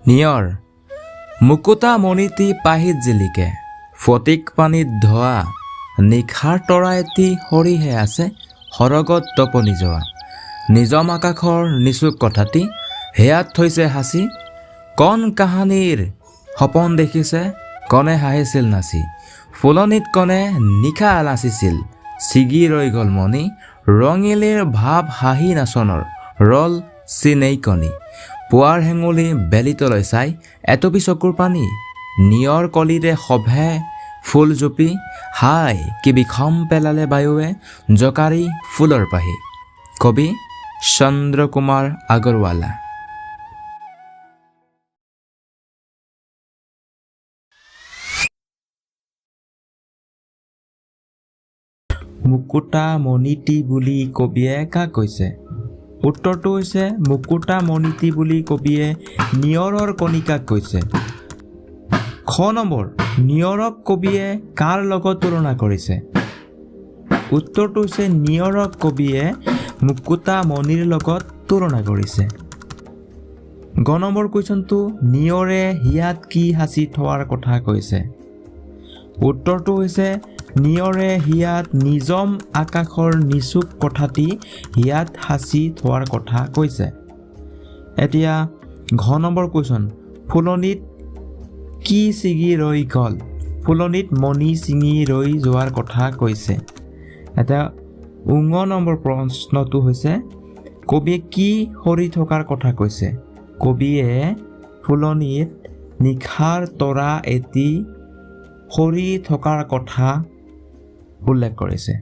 নিয়ৰ মুকুতা মণিটি পাহিত জিলিকে ফটিক পানীত ধোৱা নিশাৰ তৰা এটি সৰিহে আছে সৰগত তপনি যোৱা নিজম আকাশৰ নিচুক কথাটি হেয়াত থৈছে সাঁচি কণ কাহানীৰ সপোন দেখিছে কণে হাঁহিছিল নাচি ফুলনিত কণে নিশা নাচিছিল ছিগি ৰৈ গ'ল মণি ৰঙিলীৰ ভাৱ হাঁহি নাচনৰ ৰল চিনেই কণি পুৱাৰ হেঙুলি বেলিতলৈ চাই এটপি চকুৰ পানী নিয়ৰ কলিৰে সভে ফুল জুপি হাই কি বিষম পেলালে বায়ুৱে জকাৰি ফুলৰ পাহি কবি চন্দ্ৰকুমাৰ আগৰৱালা। মুকুতা মণিটি বুলি কবিয়ে কাক কৈছে? উত্তৰটো হৈছে মুকুতা মণিটি বুলি কবিয়ে নিয়ৰৰ কণিকাক কৈছে। খ নম্বৰ নিয়ৰক কবিয়ে কাৰ লগত তুলনা কৰিছে? উত্তৰটো হৈছে নিয়ৰক কবিয়ে মুকুতা মণিৰ লগত তুলনা কৰিছে। গ নম্বৰ কুৱেশ্যনটো নিয়ৰে হিয়াত কি সাঁচি থোৱাৰ কথা কৈছে? উত্তৰটো হৈছে নিয়ৰে হিয়াত নিজম আকাশৰ নিচুক কথাটি হিয়াত সাঁচি থোৱাৰ কথা কৈছে। এতিয়া ঘ নম্বৰ কুৱেশ্যন ফুলনিত কি ছিগি ৰৈ গ'ল? ফুলনিত মণি ছিঙি ৰৈ যোৱাৰ কথা কৈছে। এতিয়া ঙ নম্বৰ প্ৰশ্নটো হৈছে কবিয়ে কি সৰি থকাৰ কথা কৈছে? কবিয়ে ফুলনিত নিশাৰ তৰা এটি সৰি থকাৰ কথা উল্লেখ কৰিছে।